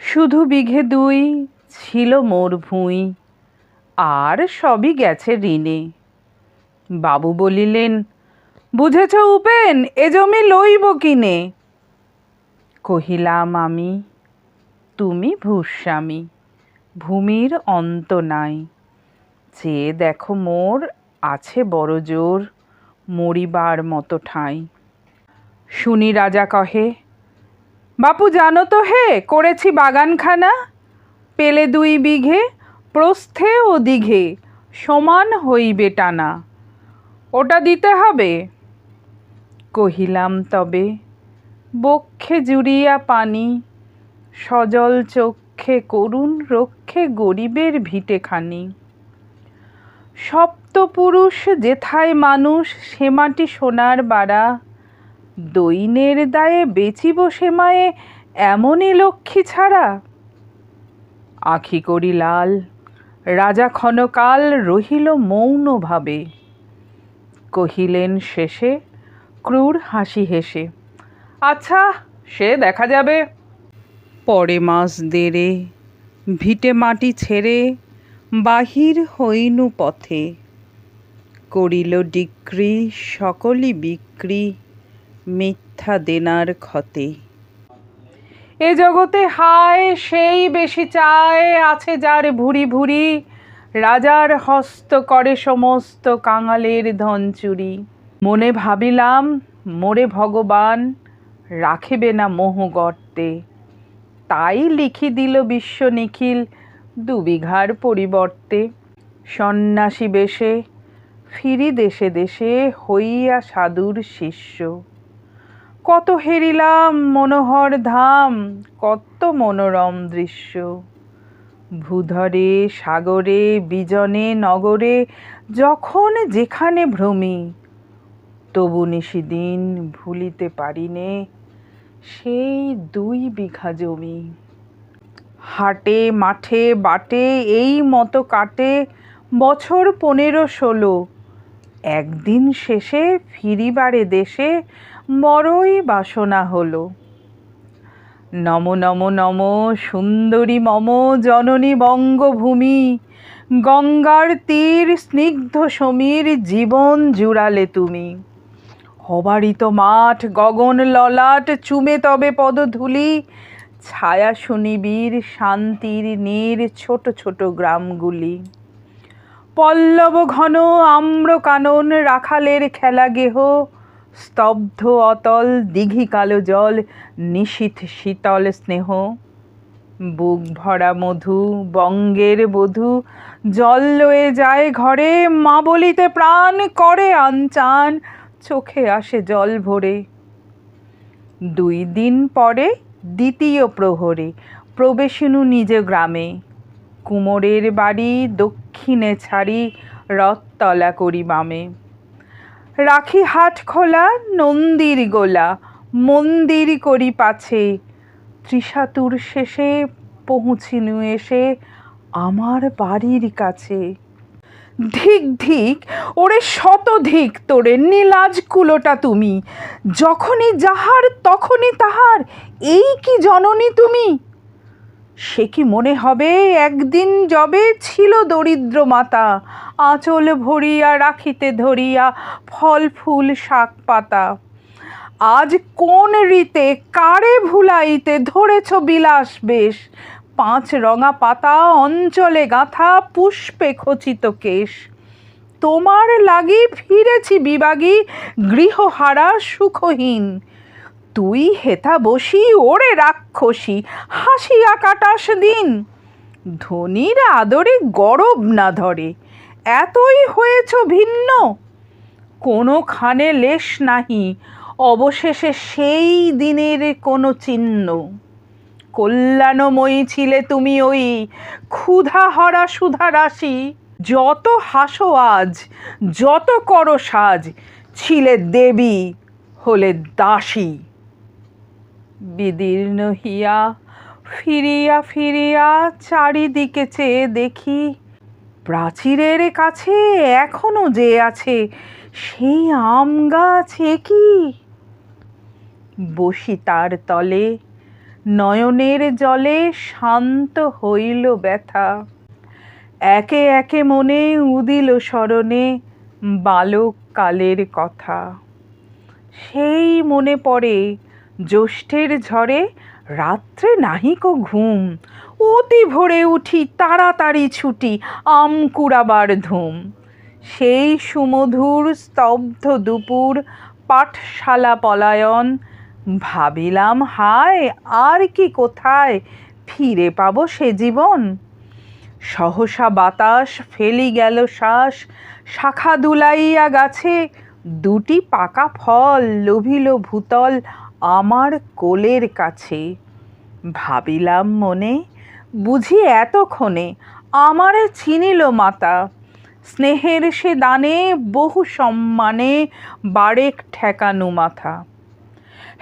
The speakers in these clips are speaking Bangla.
শুধু বিঘে দুই ছিল মোর ভুঁই, আর সবই গেছে ঋণে। বাবু বলিলেন, বুঝেছ উপেন, এ জমি লইব কিনে? কহিলাম আমি, তুমি ভূস্বামী, ভূমির অন্ত নাই। চেয়ে দেখো মোর আছে বড় জোর, মরিবার মতো ঠাঁই। শুনি রাজা কহে, বাপু জানো তো হে করেছি বাগানখানা, পেলে 2 বিঘে, প্রস্থে ও দিঘে সমান হইবে টানা, ওটা দিতে হবে? কহিলাম তবে, বক্ষে জুড়িয়া পানি, সজল চক্ষে করুণ রক্ষে গরিবের ভিটেখানি। সপ্তপুরুষ যেথায় মানুষ, সে মাটি সোনার বাড়া, দৈন্যের দায়ে বেচিব সে মায়ে এমনই লক্ষ্মী ছাড়া। আঁখি করি লাল, রাজা ক্ষণকাল রহিল মৌন ভাবে। কহিলেন শেষে ক্রূর হাসি হেসে, আচ্ছা সে দেখা যাবে। পরে মাস দেড়ে ভিটে মাটি ছেড়ে বাহির হইনু পথে, করিল ডিক্রি সকলই বিক্রি মিথ্যা দেনার ক্ষতে। এ জগতে হায় সেই বেশি চায়, আছে যার ভুরি ভুরি, রাজার হস্ত করে সমস্ত কাঙালের ধন চুরি। মনে ভাবিলাম মোরে ভগবান রাখিবে না মোহ গর্তে, তাই লিখি দিল বিশ্ব নিখিল 2 বিঘার পরিবর্তে। সন্ন্যাসী বেশে ফিরি দেশে দেশে হইয়া সাধুর শিষ্য, কত হেরিলাম মনোহর ধাম, কত মনোরম দৃশ্য। ভূধরে সাগরে বিজনে নগরে যখন যেখানে ভ্রমি, তবু নিশিদিন ভুলিতে পারিনে সেই 2 বিঘা জমি। হাটে মাঠে বাটে এই মতো কাটে বছর 15-16, একদিন শেষে ফিরিবারে দেশে বড়ই বাসনা হলো। নম নম নম সুন্দরী মম জননী বঙ্গভূমি, গঙ্গার তীর স্নিগ্ধ সমীর জীবন জুড়ালে তুমি। অবারিত মাঠ গগন ললাট চুমে তবে পদধূলি, ছায়া সুনিবিড় শান্তির নীর ছোট ছোট গ্রামগুলি। পল্লব ঘন আম্র কানন রাখালের খেলা গেহ, স্তব্ধ অতল দিঘি কালো জল নিশীথ শীতল স্নেহ। বুক ভরা মধু বঙ্গের বধূ জল লয়ে যায় ঘরে, মা বলিতে প্রাণ করে আনচান, চোখে আসে জল ভরে। 2 দিন পরে দ্বিতীয় প্রহরে প্রবেশিনু নিজ গ্রামে, কুমোরের বাড়ি দক্ষিণে ছাড়ি রথতলা করি বামে। রাখি হাট খোলা নন্দীর গোলা, মন্দির করি পাছে, ত্রিশাতুর শেষে পৌঁছিনু এসে আমার বাড়ির কাছে। ধিক ধিক ওরে শতধিক তোরে নীলাজ কুলোটা তুমি, যখনই যাহার তখনই তাহার, এই কি জননী তুমি? সে কি মনে হবে একদিন যবে ছিল দরিদ্র মাতা, আঁচল ভরিয়া রাখিতে ধরিয়া ফল ফুল শাক পাতা। আজ কোন রীতে কারে ভুলাইতে ধরেছ বিলাস বেশ, 5 রঙা পাতা অঞ্চলে গাঁথা পুষ্পে খচিত কেশ। তোমার লাগি ফিরেছি বিবাগী গৃহহারা সুখহীন, তুই হেথা বসি ওরে রাক্ষসী হাসিয়া কাটাস দিন। ধনীর আদরে গরব না ধরে, এতই হয়েছ ভিন্ন, কোনোখানে লেশ নাহি অবশেষে সেই দিনের কোনো চিহ্ন। কল্যাণময়ী ছিলে তুমি ওই ক্ষুধা হরা সুধা রাশি, যত হাসো আজ যত করো সাজ, ছিলে দেবী হলে দাসী। বিদীর্ণ হিয়া ফিরিয়া ফিরিয়া চারিদিকে চেয়ে দেখি, প্রাচীরের কাছে এখনো যে আছে সেই আম গাছ, কি বসি তার তলে নয়নের জলে শান্ত হইল ব্যথা। একে একে মনে উদিল স্মরণে বালক কালের কথা। সেই মনে পড়ে জ্যৈষ্ঠের ঝড়ে রাত্রে নাহিক ঘুম, অতি ভোরে উঠি তাড়াতাড়ি ছুটি আম কুড়াবার ধুম। সেই সুমধুর স্তব্ধ দুপুর পাঠশালা পলায়ন, ভাবিলাম হায় আর কি কোথায় ফিরে পাবো সে জীবন। সহসা বাতাস ফেলি গেল শ্বাস, শাখা দুলাইয়া গাছে দুটি পাকা ফল লোভিল ভূতল আমার কোলের কাছে। ভাবিলাম মনে বুঝি এতক্ষণে আমারে চিনিল মাতা, স্নেহের সে দানে বহু সম্মানে বারেক ঠেকানু মাথা।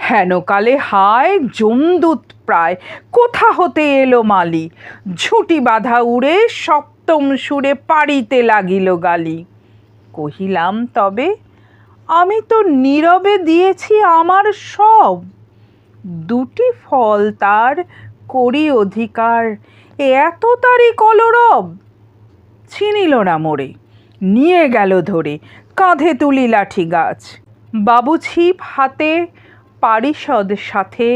হেনকালে হায় যমদূত প্রায় কোথা হতে এলো মালি, ঝুঁটি বাঁধা উড়ে সপ্তম সুরে পাড়িতে লাগিল গালি। কহিলাম তবে আমি তো নীরবে দিয়েছি আমার সব, দুটি ফল তার করি অধিকার, এত তারি কলরব। চিনিল না মোরে, নিয়ে গেল ধরে কাঁধে তুলি লাঠি গাছ। বাবু ছিপ হাতে পারিষদ সাথে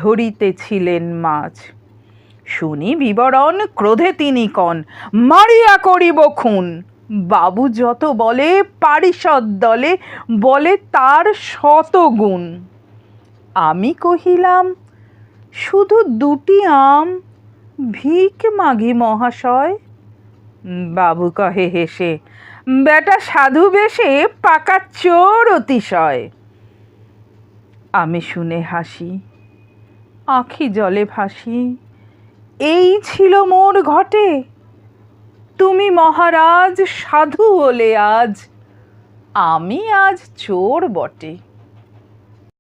ধরিতেছিলেন মাছ। শুনি বিবরণ ক্রোধে তিনি কন, মারিয়া করিব খুন। বাবু যত বলে পারিষদ দলে বলে তার শত গুণ। আমি কহিলাম শুধু দুটি আম, ভিক মাগি মহাশয়। বাবু কহে হেসে, বেটা সাধু বেশে পাকা চোর অতিশয়। আমি শুনে হাসি, আঁখি জলে ভাসি। এই ছিল মোর ঘটে, তুমি মহারাজ সাধু হলে আজ, আমি আজ চোর বটে।